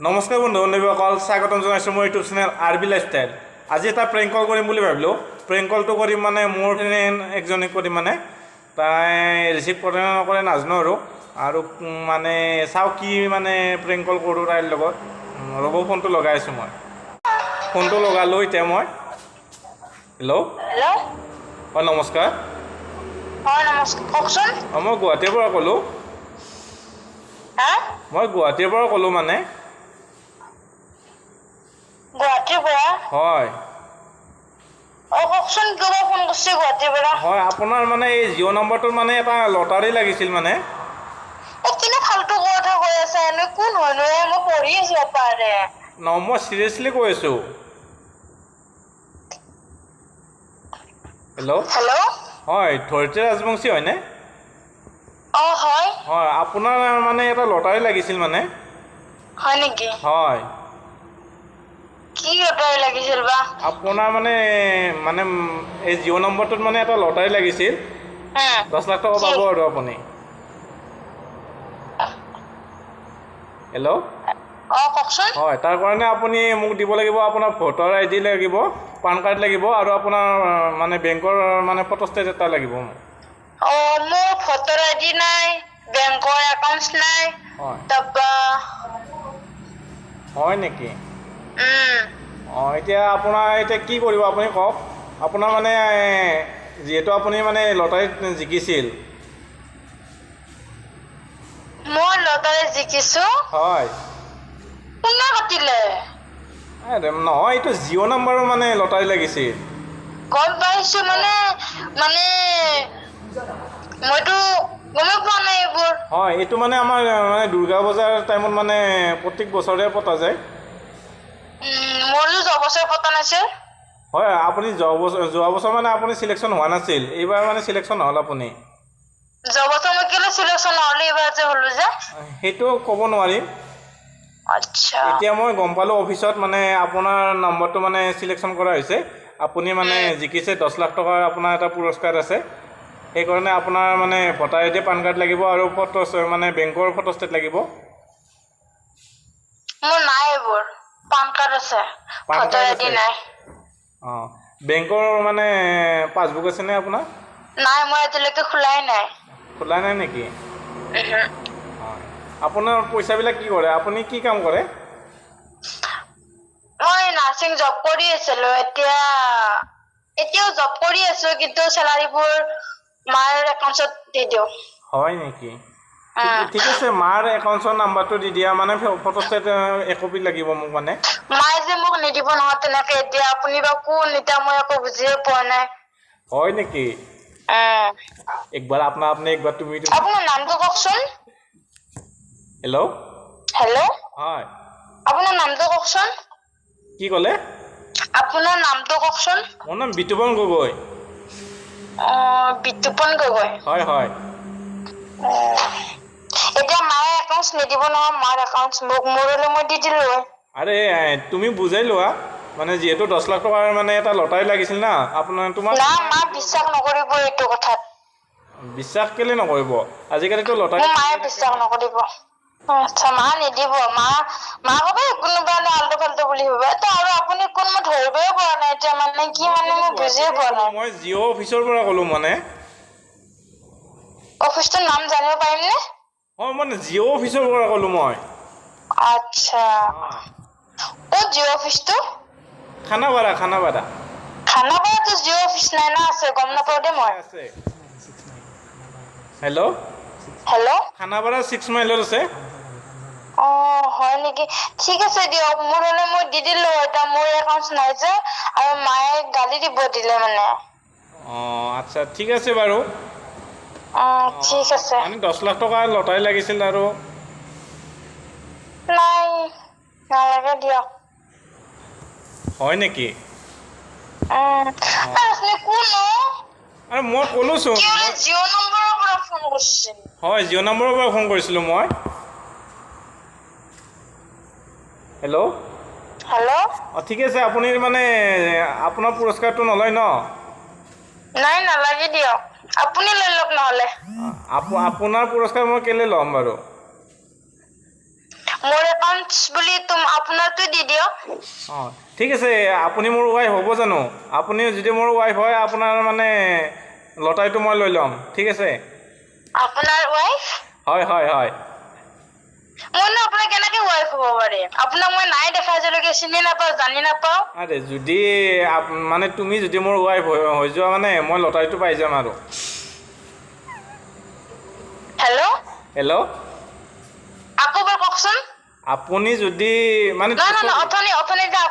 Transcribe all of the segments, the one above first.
নমস্কাৰ বন্ধু বান্ধৱীসকল, স্বাগতম জনাইছোঁ মোৰ ইউটিউব চেনেল RB লাইফষ্টাইল। আজি এটা প্ৰেংক কল কৰিম বুলি ভাবিলোঁ। প্ৰেংক কলটো কৰিম মানে মোৰ ফ্ৰেণ্ড একজনীক কৰিম, মানে তাই ৰিচিভ কৰে নে নকৰে নাজানো আৰু মানে চাওঁ কি মানে প্ৰেংক কল কৰোঁ তাইৰ লগত। ৰ'ব, ফোনটো লগাই আছোঁ মই। ফোনটো লগালোঁ এতিয়া মই। হেল্ল' হেল্ল', হয় নমস্কাৰ। হয় নমস্কাৰ, কওকচোন। মই গুৱাহাটীৰ পৰা ক'লোঁ। হা, মই গুৱাহাটীৰ পৰা ক'লোঁ মানে। গুৱাহাটীৰ পৰা? হয় কওকচোন, কিয় ফোন কৰিছে গুৱাহাটীৰ পৰা? হয়, আপোনাৰ মানে এই জিঅ' নম্বৰটোত মানে এটা লটাৰী লাগিছিল মানে। কিনো ফাল্টু কথা কৈ আছে, এনে কোন হয়নো? মই পঢ়ি আছো পাৰে। মই চিৰিয়াছলি কৈ আছোঁ। হেল্ল', হয় ধৰিত্ৰী ৰাজবংশী হয়নে? হয়। হয়, আপোনাৰ মানে এটা লটাৰী লাগিছিল মানে। হয় নেকি? হয়। কি লটাৰী লাগিছিল বা? আপোনাৰ মানে এই জিঅ' নম্বৰটোত মানে এটা লটাৰী লাগিছিল। 10 লাখ টকা পাব আৰু আপুনি। হেল্ল', কওকচোন। হয়, তাৰ কাৰণে আপুনি মোক দিব লাগিব আপোনাৰ ভোটাৰ ID লাগিব, পান কাৰ্ড লাগিব আৰু আপোনাৰ মানে বেংকৰ মানে ফটোষ্টেট এটা লাগিব মোক। মোৰ ভোটাৰ ID নাই, বেংকৰ একাউণ্ট নাই। হয়। তাৰপা হয় নেকি? এতিয়া আপোনাৰ এতিয়া কি কৰিব আপুনি কওক। আপোনাৰ মানে যিহেতু আপুনি মানে লটাৰীত জিকিছিল। মই লটাৰী জিকিছো? হয়। কোনে কাটিলে? নহয়, এইটো জিঅ' নাম্বাৰৰ মানে লটাৰী লাগিছিল। গম পাইছো, মানে মইতো গমেই পোৱা নাই এইবোৰ। হয়, এইটো মানে আমাৰ মানে দুৰ্গা পূজাৰ টাইমত মানে প্ৰত্যেক বছৰে পতা যায়। মোৰো যোৱা বছৰ পতা নাছিল। হয়, আপুনি যোৱা বছৰ মানে আপুনি চিলেকশ্যন হোৱা নাছিল, এইবাৰ মানে চিলেকশ্যন হ'ল আপুনি। যোৱা বছৰ মই কেলে চিলেকশ্যন নহ'লো, এইবাৰ যে হ'লো যে? সেইটো ক'ব নোৱাৰিম। আচ্ছা। এতিয়া মই গম পালোঁ অফিচত মানে আপোনাৰ নম্বৰটো মানে চিলেকশ্যন কৰা হৈছে। আপুনি মানে জিকিছে 10 লাখ টকাৰ আপোনাৰ এটা পুৰস্কাৰ আছে। সেইকাৰণে আপোনাৰ মানে ভোটাৰ ID, পান কাৰ্ড লাগিব আৰু মানে বেংকৰ ফটোষ্টেট লাগিব। মোৰ নাই এইবোৰ। পান কাৰ্ড আছে, পান ভোটাৰ কাৰ্ড ID আছে? নাই। বেংকৰ মানে পাছবুক আছেনে আপোনাৰ? নাই, মই এতিয়ালৈকে খোলাই নাই। খোলা নাই নেকি? হয়। আপোনাৰ পইচাবিলাক কি কৰে? আপুনি কি কাম কৰে? মই নাৰ্ছিং জব কৰি আছিলো, এতিয়াও জব কৰি আছো, কিন্তু চেলাৰীবোৰ মাৰ একাউণ্টত দি দিওঁ। হয় নেকি? ঠিক আছে, মাৰ একাউণ্টৰ নাম্বাৰটো দি দিয়া, মানে ফটোষ্টেট একপি লাগিব মোক মানে। মায়ে যে মোক নিদিব নহয় তেনেকে। এতিয়া আপুনি বা কোন, এতিয়া মই একো বুজিয়ে পোৱা নাই। হয় নেকি? একবাৰ আপনি একবাৰ তুমি। আপোনাৰ নামটো কওকচোন। হেল্ল', হয়। আপোনাৰ নামটো কওকচোন। কি ক'লে? আপোনাৰ নামটো কওকচোন। মোৰ নাম বিতুপন গগৈ। বিতুপন গগৈ। হয় হয়। এতিয়া মায়ে একাউণ্ট নিদিব নহয়, মাৰ একাউণ্ট মোৰ হ'লে মই দি দিলো হয়। আৰে তুমি বুজাই লোৱা, মানে যিহেতু 10 লাখ টকাৰ মানে এটা লটাৰী লাগিছিল না আপোনাৰ। না, মা বিশ্বাস নকৰিব এইটো কথাত। বিশ্বাস কেলে নকৰিব? আজিকালিতো লটাৰী মায়ে বিশ্বাস নকৰিব। আচ্ছা, মা নিদিব। মা কব কোনোবা আল্টু ফাল্টু বুলি ভাবে। আৰু আপুনি কোন মই ধৰিবই পৰা নাই এতিয়া, মানে কি মানে মই বুজিয়ে পোৱা নাই। মই জিঅ' অফিচৰ পৰা ক'লো মানে। অফিচটোৰ নাম জানিব পাৰিম নে? মানে জিঅ' অফিচৰ পৰা ক'লো মই। আচ্ছা, ক'ত জিঅ' অফিচটো? খানাপাৰা। খানাপাৰাতো জিঅ' অফিচ নাই না, আছে গম নাপাওঁ দেই মই। আছে। হেল্ল', খানাপাৰা 6 মাইলত আছে। হয় নেকি? ঠিক আছে দিয়ক, মোৰ হ'লে মই দি দিলো হয়। এতিয়া মোৰ একাউণ্ট নাই যে, আৰু মায়ে গালি দিব দিলে মানে। আচ্ছা, ঠিক আছে বাৰু। ঠিক আছে। মানে 10 লাখ টকাৰ লটাৰী লাগিছিল আৰু। নাই, নালাগে দিয়ক। হয় নেকি? আপুনি কোন? আৰে মই ক'লোচোন। জিঅ' নম্বৰৰ পৰা ফোন কৰিছে। হয়, জিঅ' নম্বৰৰ পৰা ফোন কৰিছিলোঁ মই। হেল্ল', ঠিক আছে। আপুনি মানে আপোনাৰ পুৰস্কাৰটো নলয় ন? নাই, নালাগে দিয়ক। আপুনি লৈ লওক নহ'লে। আপোনাৰ পুৰস্কাৰ মই কেলে ল'ম বাৰু? মোৰ একাউণ্ট বুলি আপোনাৰটো দি দিয়ক অঁ ঠিক আছে আপুনি মোৰ ৱাইফ হ'ব জানো আপুনি যদি মোৰ ৱাইফ হয় আপোনাৰ মানে লটাৰীটো মই লৈ ল'ম ঠিক আছে আপোনাৰ ৱাইফ হয় হয় হয় মইনো আপোনাৰ কেনেকে ৱাইফ হ'ব পাৰে আপোনাক মই নাই দেখা আজিলৈকে চিনি নাপাওঁ জানি নাপাওঁ আৰে যদি মানে তুমি যদি মোৰ ৱাইফ হৈ যোৱা মানে মই লটাৰীটো পাই যাম আৰু হেল্ল' হেল্ল' আকৌ এবাৰ কওকচোন আপুনি যদি মানে নহয় অথনি যে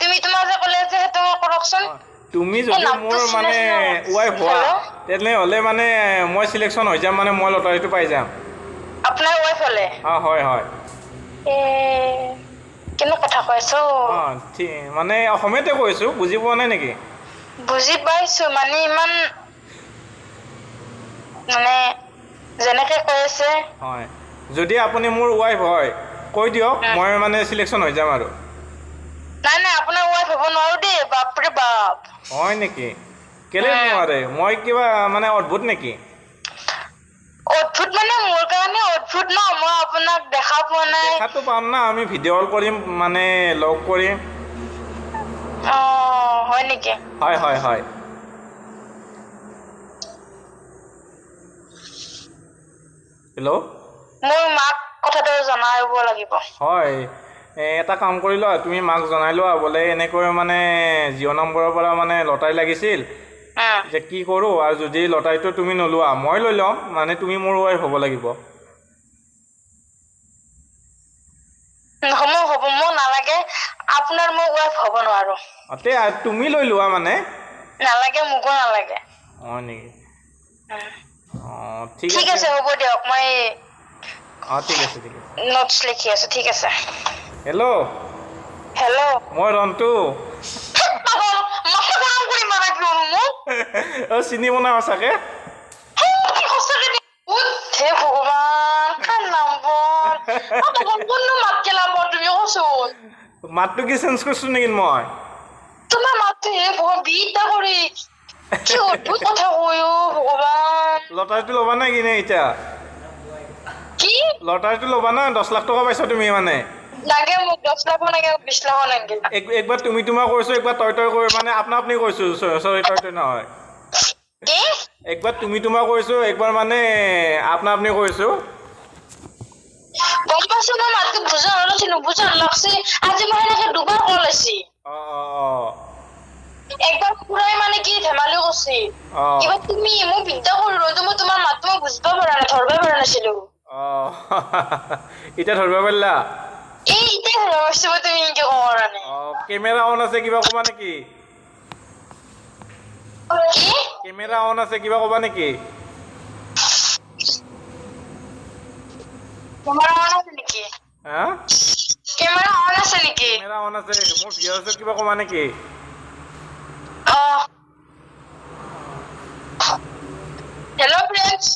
তুমি তোমাৰ যে ক'লে যে সেইটো কৰকচোন তুমি যদি মোৰ মানে ৱাইফ হোৱা তেনেহ'লে মানে মই চিলেকশ্যন হৈ যাম মানে মই লটাৰীটো পাই যাম আপোনাৰ ৱাইফ হ'লে অঁ হয় হয় কেনে কথা কৈছো অঁ ঠিক মানে অসমীয়াতে কৈছোঁ বুজি পোৱা নাই নেকি বুজি পাইছো মানে ইমান মানে যেনেকে কৈ আছে হয় যদি আপুনি মোৰ ৱাইফ হয় কৈ দিয়ক মই মানে চিলেকশ্যন হৈ যাম আৰু নাই আপোনাৰ ৱাইফ হ'ব নোৱাৰো দেই বাপৰে বাপ হয় নেকি কেলে নোৱাৰে মই কিবা মানে অদ্ভুত নেকি অদ্ভুত মানে মোৰ কাৰণে অদ্ভুত ন মই আপোনাক দেখা পোৱা নাই দেখাটো পাম না আমি ভিডিঅ' কল কৰিম মানে লগ কৰিম হয় নেকি হয় হয় হয় হেল্ল' মোৰ মাক কথাটো জনাব লাগিব হয় এটা কাম কৰি লোৱা তুমি মাক জনাই লোৱা বোলে এনেকৈ মানে জিঅ' নম্বৰৰ পৰা মানে লটাৰী লাগিছিল যে কি কৰোঁ আৰু যদি লটাৰীটো তুমি নোলোৱা মই লৈ ল'ম মানে তুমি মোৰ ৱাইফ হ'ব লাগিব হ'ব মোৰ নালাগে আপোনাৰ মোৰ ৱাইফ হ'ব নোৱাৰো তে তুমি লৈ লোৱা মানে নালাগে মোকো নালাগে হয় নেকি অঁ ঠিক আছে হ'ব দিয়ক মই অঁ ঠিক আছে ঠিক আছে নোটছ লিখি আছো ঠিক আছে হেল্ল' হেল্ল' মই ৰন্তু অঁ চিনি বনাই সঁচাকে হে ভগৱান কাৰ নম্বৰ কোননো মাত কেলা তুমি কচোন মাতটো কি চেঞ্জ কৰিছোঁ নেকি মই তোমাৰ মাতটো হে ভগৱান বিটা কৰি কি অদ্ভুত কথা কয় ভগৱান লটাৰীটো ল'বা নে কিনে এতিয়া কি লটাৰীটো ল'বা না 10 লাখ টকা পাইছা তুমি মানে লাগে মোক 10 লাখ লাগে 20 লাখ লাগে একবাৰ তুমি তোমাৰ কৈছোঁ একবাৰ তই কৰি মানে আপনা আপনি কৈছোঁ চৰি তই নহয় কি একবাৰ তুমি তোমাৰ কৈছোঁ একবাৰ মানে আপনা আপনি কৈছোঁ গম পাইছো মই মাতটো বুজা নলছি নুবুজা লাগছে আজি মই এনেকে দুবাৰ কল আছি একবাৰ পুৰাই মানে কি ধেমালি কৰছি কিবা তুমি মোক বিদ্যা কৰিলো মই তোমাৰ মাতটো মই বুজিব পৰা নাই ধৰবা পৰা নাছিলো এতিয়া ধৰিব পাৰিলা এতিয়া ধৰবা পাৰছো তুমি ইনকে কৰা নাই কেমেৰা অন আছে কিবা ক'বা নেকি কেমেৰা অন আছে কিবা ক'বা নেকি কেমেৰা অন আছে নেকি হা কেমেৰা অন আছে নেকি কেমেৰা অন আছে মোৰ ভিউৱাৰ্ছত কিবা ক'বা নেকি হেল্ল' ফ্ৰেণ্ডছ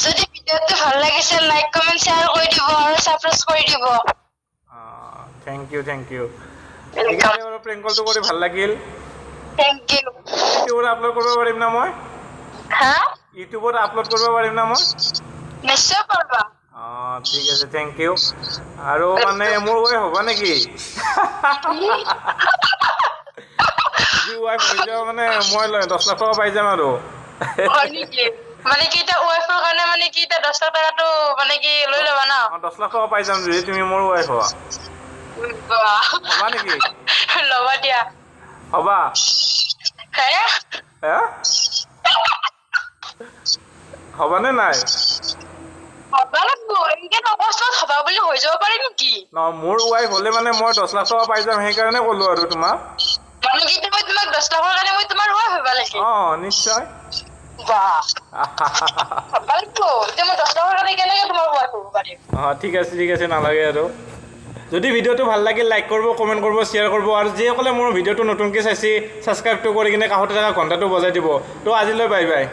যদি ভিডিঅ'টো ভাল লাগিছে লাইক কমেন্ট শ্বেয়াৰ কৰি দিব আৰু সাবস্ক্ৰাইব কৰি দিব থেংক ইউ এইকাৰণে বাৰু প্ৰেংক কলটো কৰি ভাল লাগিল থেংক ইউ ইউটিউবত আপলোড কৰিব পাৰিম না মই ইউটিউবত আপলোড কৰিব পাৰিম না মই নিশ্চয় পাৰবা ঠিক আছে থেংক ইউ আৰু মানে মোৰ ৱাইফ হ'বা নেকি যদি ৱাইফ হৈ যাওঁ মানে মই 10 লাখ টকা পাই যাম আৰু মানে কি এটা ৱাইফৰ কাৰণে মানে কি এটা 10 লাখ টকাটো মানে কি লৈ ল'বা না 10 লাখ টকা পাই যাম যদি তুমি মোৰ ৱাইফ হোৱা হ'বা নেকি ল'বা দিয়া হ'বা হ'বানে নাই মোৰ ৱাইফ হ'লে মানে মই 10 লাখ টকা পাই যাম সেইকাৰণে ক'লো আৰু তোমাক নিশ্চয় ঠিক আছে নালাগে আৰু যদি ভিডিঅ'টো ভাল লাগিল লাইক কৰিব কমেণ্ট কৰিব শ্বেয়াৰ কৰিব আৰু যিসকলে মোৰ ভিডিঅ'টো নতুনকৈ চাইছে ছাবস্ক্ৰাইবটো কৰি কিনে কাষতে থকা ঘণ্টাটো বজাই দিব তো আজিলৈ বাই বাই